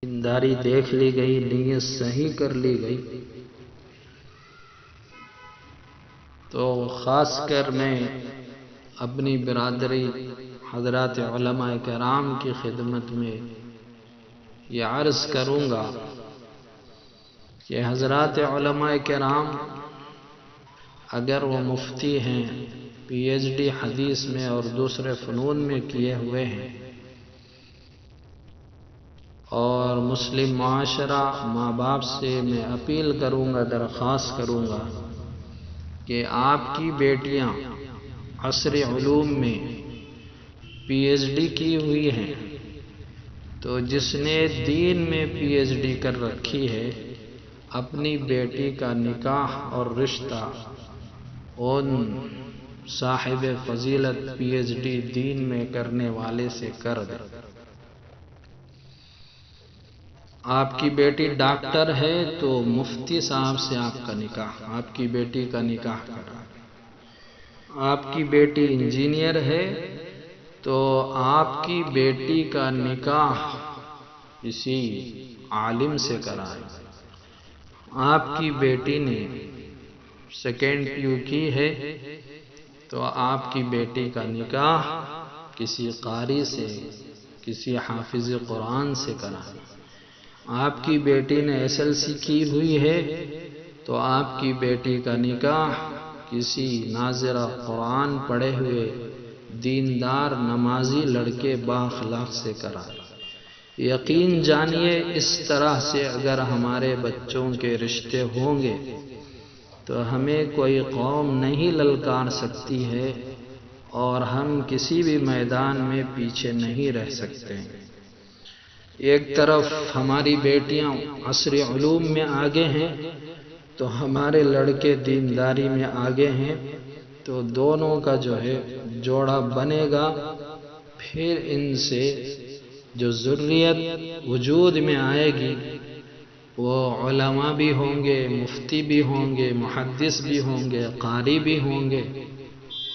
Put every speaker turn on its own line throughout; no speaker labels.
دینداری دیکھ لی گئی، نیت صحیح کر لی گئی، تو خاص کر میں اپنی برادری حضرات علماء کرام کی خدمت میں یہ عرض کروں گا کہ حضرات علماء کرام اگر وہ مفتی ہیں، پی ایچ ڈی حدیث میں اور دوسرے فنون میں کیے ہوئے ہیں، اور مسلم معاشرہ ماں باپ سے میں اپیل کروں گا، درخواست کروں گا کہ آپ کی بیٹیاں عصر علوم میں پی ایچ ڈی کی ہوئی ہیں، تو جس نے دین میں پی ایچ ڈی کر رکھی ہے، اپنی بیٹی کا نکاح اور رشتہ ان صاحب فضیلت پی ایچ ڈی دین میں کرنے والے سے کر دے۔ آپ کی بیٹی ڈاکٹر ہے تو مفتی صاحب سے آپ کا نکاح، آپ کی بیٹی کا نکاح کرا۔ آپ کی بیٹی انجینئر ہے تو آپ کی بیٹی کا نکاح کسی عالم سے کرائے۔ آپ کی بیٹی نے سیکنڈ پی یو کی ہے تو آپ کی بیٹی کا نکاح کسی قاری سے، کسی حافظ قرآن سے کرائے۔ آپ کی بیٹی نے ایس ایل سی کی ہوئی ہے تو آپ کی بیٹی کا نکاح کسی ناظرہ قرآن پڑھے ہوئے دیندار نمازی لڑکے بااخلاق سے کرائے۔ یقین جانیے اس طرح سے اگر ہمارے بچوں کے رشتے ہوں گے تو ہمیں کوئی قوم نہیں للکار سکتی ہے، اور ہم کسی بھی میدان میں پیچھے نہیں رہ سکتے۔ ایک طرف ہماری بیٹیاں عصر علوم میں آگے ہیں تو ہمارے لڑکے دینداری میں آگے ہیں، تو دونوں کا جو ہے جوڑا بنے گا، پھر ان سے جو ذریت وجود میں آئے گی وہ علماء بھی ہوں گے، مفتی بھی ہوں گے، محدث بھی ہوں گے، قاری بھی ہوں گے،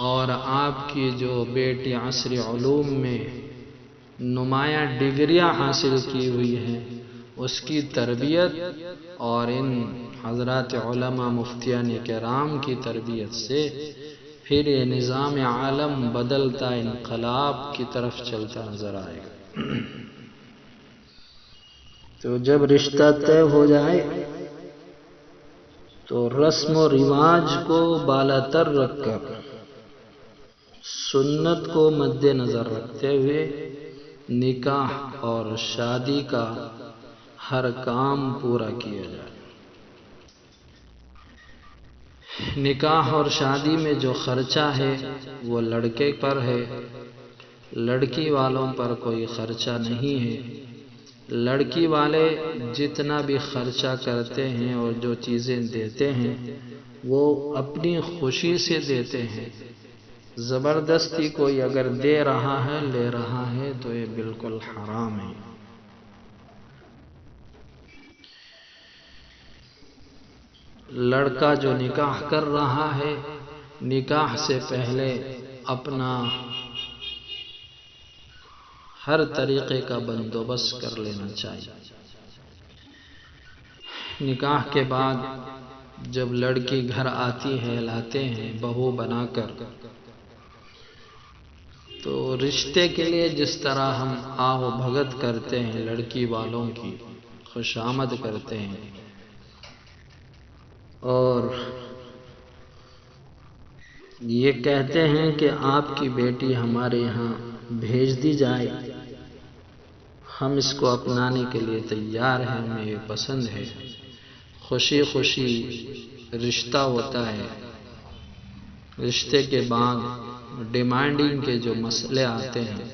اور آپ کی جو بیٹی عصر علوم میں نمایاں ڈگریاں حاصل کی ہوئی ہیں، اس کی تربیت اور ان حضرات علماء مفتیان کرام کی تربیت سے پھر یہ نظام عالم بدلتا انقلاب کی طرف چلتا نظر آئے گا۔ تو جب رشتہ طے ہو جائے تو رسم و رواج کو بالاتر رکھ کر، سنت کو مد نظر رکھتے ہوئے نکاح اور شادی کا ہر کام پورا کیا جائے۔ نکاح اور شادی میں جو خرچہ ہے وہ لڑکے پر ہے، لڑکی والوں پر کوئی خرچہ نہیں ہے۔ لڑکی والے جتنا بھی خرچہ کرتے ہیں اور جو چیزیں دیتے ہیں وہ اپنی خوشی سے دیتے ہیں۔ زبردستی کوئی اگر دے رہا ہے، لے رہا ہے تو یہ بالکل حرام ہے۔ لڑکا جو نکاح کر رہا ہے، نکاح سے پہلے اپنا ہر طریقے کا بندوبست کر لینا چاہیے۔ نکاح کے بعد جب لڑکی گھر آتی ہے، لاتے ہیں بہو بنا کر، تو رشتے کے لیے جس طرح ہم آہ و بھگت کرتے ہیں، لڑکی والوں کی خوش آمد کرتے ہیں اور یہ کہتے ہیں کہ آپ کی بیٹی ہمارے یہاں بھیج دی جائے، ہم اس کو اپنانے کے لیے تیار ہیں، ہمیں یہ پسند ہے، خوشی خوشی رشتہ ہوتا ہے۔ رشتے کے بعد ڈیمانڈنگ کے جو مسئلے آتے ہیں،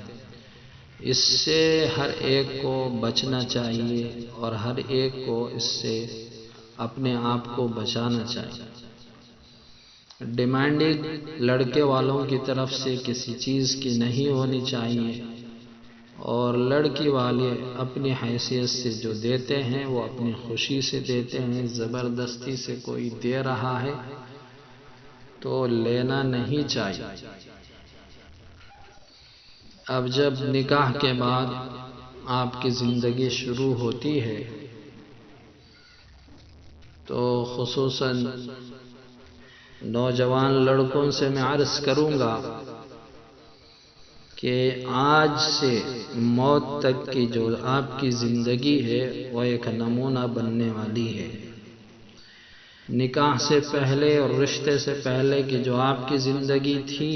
اس سے ہر ایک کو بچنا چاہیے اور ہر ایک کو اس سے اپنے آپ کو بچانا چاہیے۔ ڈیمانڈنگ لڑکے والوں کی طرف سے کسی چیز کی نہیں ہونی چاہیے، اور لڑکی والے اپنی حیثیت سے جو دیتے ہیں وہ اپنی خوشی سے دیتے ہیں۔ زبردستی سے کوئی دے رہا ہے تو لینا نہیں چاہیے۔ اب جب نکاح کے بعد آپ کی زندگی شروع ہوتی ہے تو خصوصاً نوجوان لڑکوں سے میں عرض کروں گا کہ آج سے موت تک کی جو آپ کی زندگی ہے وہ ایک نمونہ بننے والی ہے۔ نکاح سے پہلے اور رشتے سے پہلے کی جو آپ کی زندگی تھی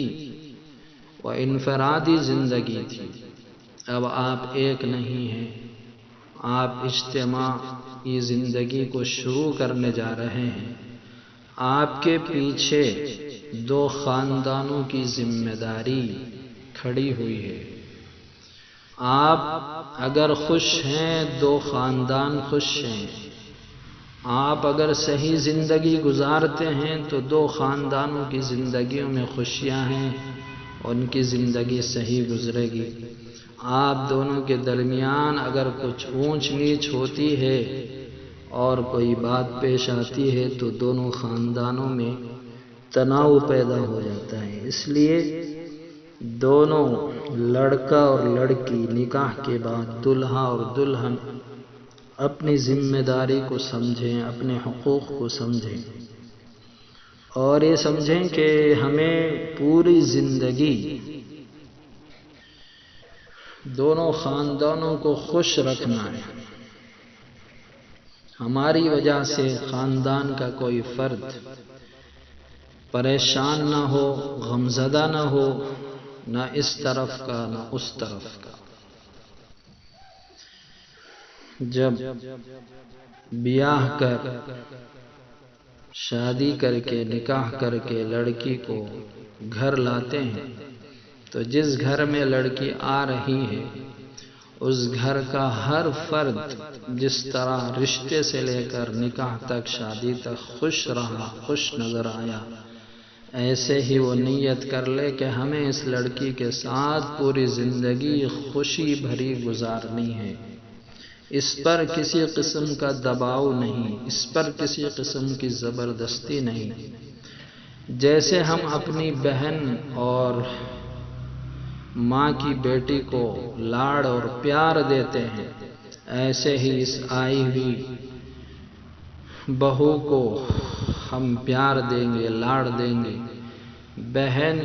وہ انفرادی زندگی تھی۔ اب آپ ایک نہیں ہیں، آپ اجتماعی زندگی کو شروع کرنے جا رہے ہیں۔ آپ کے پیچھے دو خاندانوں کی ذمہ داری کھڑی ہوئی ہے۔ آپ اگر خوش ہیں دو خاندان خوش ہیں، آپ اگر صحیح زندگی گزارتے ہیں تو دو خاندانوں کی زندگیوں میں خوشیاں ہیں، ان کی زندگی صحیح گزرے گی۔ آپ دونوں کے درمیان اگر کچھ اونچ نیچ ہوتی ہے اور کوئی بات پیش آتی ہے تو دونوں خاندانوں میں تناؤ پیدا ہو جاتا ہے۔ اس لیے دونوں لڑکا اور لڑکی نکاح کے بعد دلہا اور دلہن اپنی ذمہ داری کو سمجھیں، اپنے حقوق کو سمجھیں اور یہ سمجھیں کہ ہمیں پوری زندگی دونوں خاندانوں کو خوش رکھنا ہے۔ ہماری وجہ سے خاندان کا کوئی فرد پریشان نہ ہو، غمزدہ نہ ہو، نہ اس طرف کا نہ اس طرف کا۔ جب بیاہ کر شادی کر کے نکاح کر کے لڑکی کو گھر لاتے ہیں تو جس گھر میں لڑکی آ رہی ہے اس گھر کا ہر فرد جس طرح رشتے سے لے کر نکاح تک شادی تک خوش رہا، خوش نظر آیا، ایسے ہی وہ نیت کر لے کہ ہمیں اس لڑکی کے ساتھ پوری زندگی خوشی بھری گزارنی ہے۔ اس پر کسی قسم کا دباؤ نہیں، اس پر کسی قسم کی زبردستی نہیں۔ جیسے ہم اپنی بہن اور ماں کی بیٹی کو لاڑ اور پیار دیتے ہیں، ایسے ہی اس آئی ہوئی بہو کو ہم پیار دیں گے، لاڑ دیں گے، بہن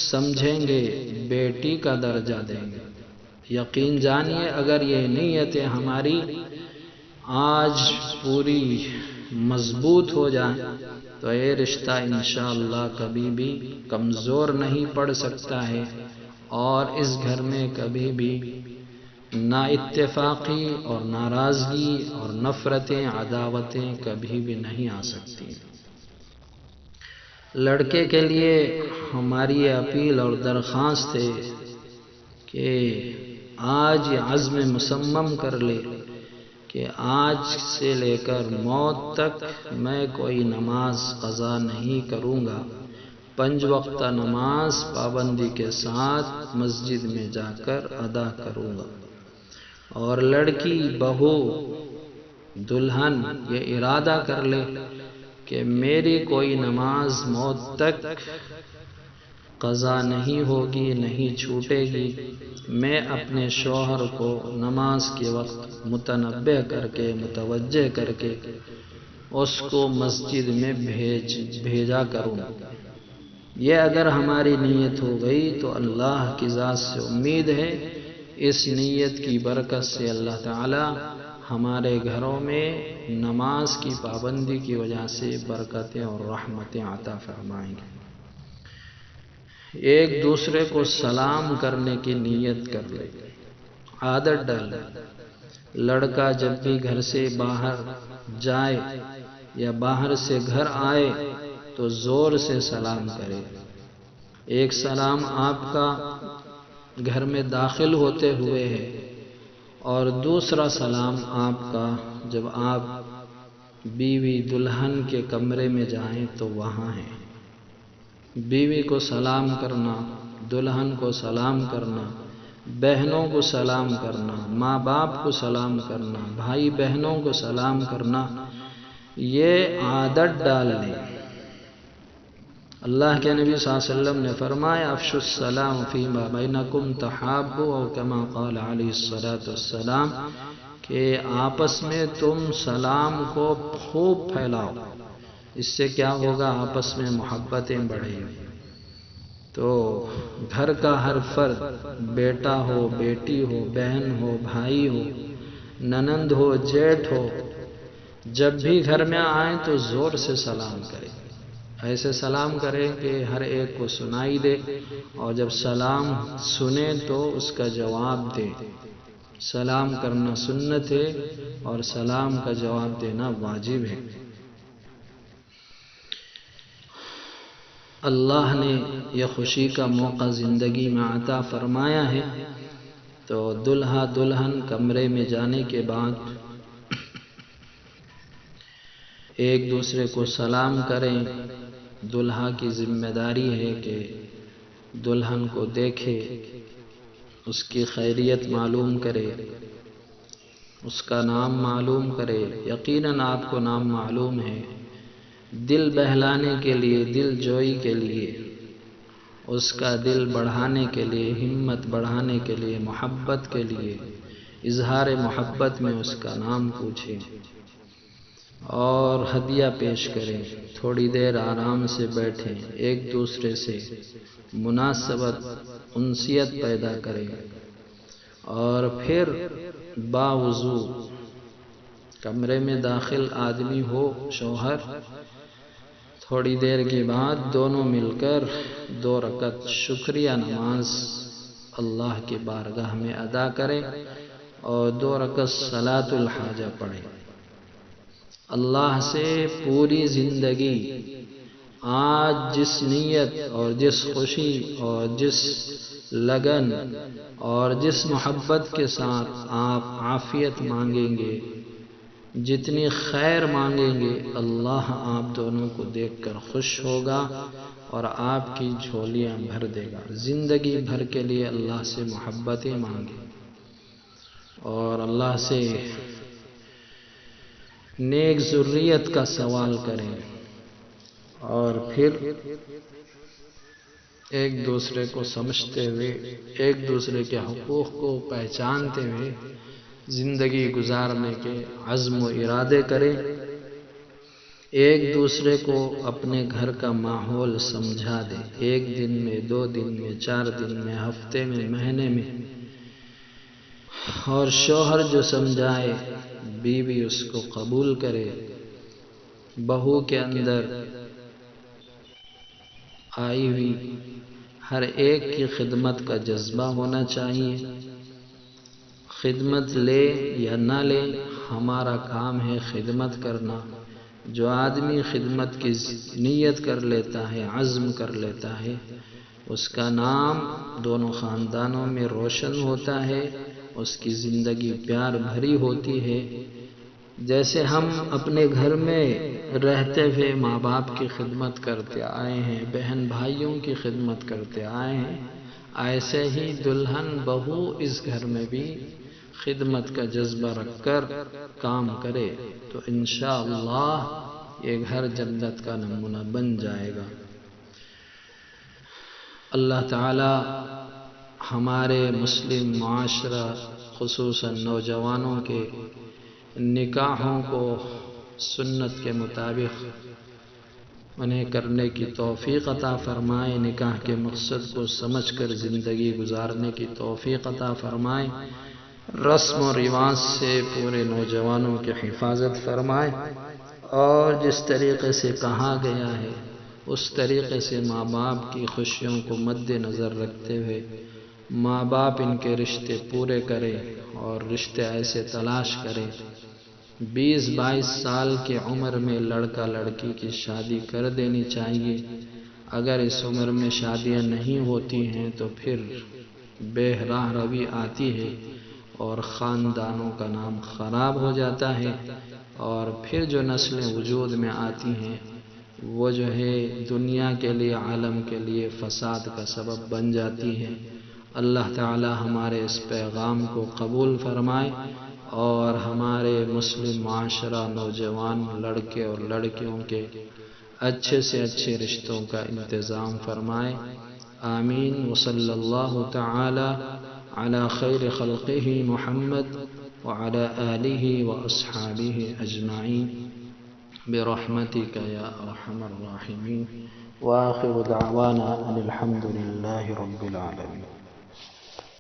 سمجھیں گے، بیٹی کا درجہ دیں گے۔ یقین جانیے اگر یہ نیتیں ہماری آج پوری مضبوط ہو جائیں تو یہ رشتہ انشاءاللہ کبھی بھی کمزور نہیں پڑ سکتا ہے اور اس گھر میں کبھی بھی نا اتفاقی اور ناراضگی اور نفرتیں، عداوتیں کبھی بھی نہیں آ سکتی۔ لڑکے کے لیے ہماری یہ اپیل اور درخواست ہے کہ آج یہ عزم مصمم کر لے کہ آج سے لے کر موت تک میں کوئی نماز قضا نہیں کروں گا، 5 وقتہ نماز پابندی کے ساتھ مسجد میں جا کر ادا کروں گا۔ اور لڑکی، بہو، دلہن یہ ارادہ کر لے کہ میری کوئی نماز موت تک قضا نہیں ہوگی، نہیں چھوٹے گی، میں اپنے شوہر کو نماز کے وقت متنبہ کر کے، متوجہ کر کے اس کو مسجد میں بھیجا کروں۔ یہ اگر ہماری نیت ہو گئی تو اللہ کی ذات سے امید ہے اس نیت کی برکت سے اللہ تعالی ہمارے گھروں میں نماز کی پابندی کی وجہ سے برکتیں اور رحمتیں عطا فرمائیں گے۔ ایک دوسرے کو سلام کرنے کی نیت کر لے، عادت ڈالے۔ لڑکا جب بھی گھر سے باہر جائے یا باہر سے گھر آئے تو زور سے سلام کرے۔ ایک سلام آپ کا گھر میں داخل ہوتے ہوئے ہے اور دوسرا سلام آپ کا جب آپ بیوی دلہن کے کمرے میں جائیں تو وہاں ہے۔ بیوی کو سلام کرنا، دلہن کو سلام کرنا، بہنوں کو سلام کرنا، ماں باپ کو سلام کرنا، بھائی بہنوں کو سلام کرنا، یہ عادت ڈال لیں۔ اللہ کے نبی صلی اللہ علیہ وسلم نے فرمایا افشوا السلام فیما بینکم تحابوا او کما قال علیہ الصلوۃ والسلام، کہ آپس میں تم سلام کو خوب پھیلاؤ، اس سے کیا ہوگا؟ آپس میں محبتیں بڑھیں گی۔ تو گھر کا ہر فرد، بیٹا ہو، بیٹی ہو، بہن ہو، بھائی ہو، ننند ہو، جیٹھ ہو، جب بھی گھر میں آئیں تو زور سے سلام کریں، ایسے سلام کریں کہ ہر ایک کو سنائی دے، اور جب سلام سنیں تو اس کا جواب دیں۔ سلام کرنا سنت ہے اور سلام کا جواب دینا واجب ہے۔ اللہ نے یہ خوشی کا موقع زندگی میں عطا فرمایا ہے، تو دلہا دلہن کمرے میں جانے کے بعد ایک دوسرے کو سلام کریں۔ دلہا کی ذمہ داری ہے کہ دلہن کو دیکھے، اس کی خیریت معلوم کرے، اس کا نام معلوم کرے۔ یقیناً آپ کو نام معلوم ہے، دل بہلانے کے لیے، دل جوئی کے لیے، اس کا دل بڑھانے کے لیے، ہمت بڑھانے کے لیے، محبت کے لیے، اظہار محبت میں اس کا نام پوچھیں اور ہدیہ پیش کریں۔ تھوڑی دیر آرام سے بیٹھیں، ایک دوسرے سے مناسبت، انسیت پیدا کریں، اور پھر باوضو کمرے میں داخل آدمی ہو، شوہر، تھوڑی دیر کے بعد دونوں مل کر 2 رکعت شکریہ نماز اللہ کی بارگاہ میں ادا کریں اور 2 رکعت صلاۃ الحاجہ پڑھیں۔ اللہ سے پوری زندگی آج جس نیت اور جس خوشی اور جس لگن اور جس محبت کے ساتھ آپ عافیت مانگیں گے، جتنی خیر مانگیں گے، اللہ آپ دونوں کو دیکھ کر خوش ہوگا اور آپ کی جھولیاں بھر دے گا۔ زندگی بھر کے لیے اللہ سے محبتیں مانگیں اور اللہ سے نیک ذریت کا سوال کریں، اور پھر ایک دوسرے کو سمجھتے ہوئے، ایک دوسرے کے حقوق کو پہچانتے ہوئے زندگی گزارنے کے عزم و ارادے کریں۔ ایک دوسرے کو اپنے گھر کا ماحول سمجھا دیں، 1 دن میں، 2 دن میں، 4 دن میں، ہفتے میں، مہینے میں، اور شوہر جو سمجھائے بیوی اس کو قبول کرے۔ بہو کے اندر آئی ہوئی ہر ایک کی خدمت کا جذبہ ہونا چاہیے۔ خدمت لے یا نہ لے، ہمارا کام ہے خدمت کرنا۔ جو آدمی خدمت کی نیت کر لیتا ہے، عزم کر لیتا ہے، اس کا نام دونوں خاندانوں میں روشن ہوتا ہے، اس کی زندگی پیار بھری ہوتی ہے۔ جیسے ہم اپنے گھر میں رہتے ہوئے ماں باپ کی خدمت کرتے آئے ہیں، بہن بھائیوں کی خدمت کرتے آئے ہیں، ایسے ہی دلہن بہو اس گھر میں بھی خدمت کا جذبہ رکھ کر کام کرے تو انشاءاللہ یہ گھر جنت کا نمونہ بن جائے گا۔ اللہ تعالی ہمارے مسلم معاشرہ، خصوصاً نوجوانوں کے نکاحوں کو سنت کے مطابق انہیں کرنے کی توفیق عطا فرمائے، نکاح کے مقصد کو سمجھ کر زندگی گزارنے کی توفیق عطا فرمائے، رسم و رواج سے پورے نوجوانوں کی حفاظت فرمائے، اور جس طریقے سے کہا گیا ہے اس طریقے سے ماں باپ کی خوشیوں کو مد نظر رکھتے ہوئے ماں باپ ان کے رشتے پورے کرے اور رشتے ایسے تلاش کرے۔ 20-22 سال کی عمر میں لڑکا لڑکی کی شادی کر دینی چاہیے۔ اگر اس عمر میں شادیاں نہیں ہوتی ہیں تو پھر بے راہ روی آتی ہے اور خاندانوں کا نام خراب ہو جاتا ہے، اور پھر جو نسلیں وجود میں آتی ہیں وہ جو ہے دنیا کے لیے، عالم کے لیے فساد کا سبب بن جاتی ہیں۔ اللہ تعالی ہمارے اس پیغام کو قبول فرمائے اور ہمارے مسلم معاشرہ، نوجوان لڑکے اور لڑکیوں کے اچھے سے اچھے رشتوں کا انتظام فرمائے. آمین. وصلی اللہ تعالی علی خیر خلقہ محمد وعلى آلہ واصحابہ اجمعین برحمتک یا ارحم الراحمین. وآخر دعوانا ان الحمد للہ رب العالمین.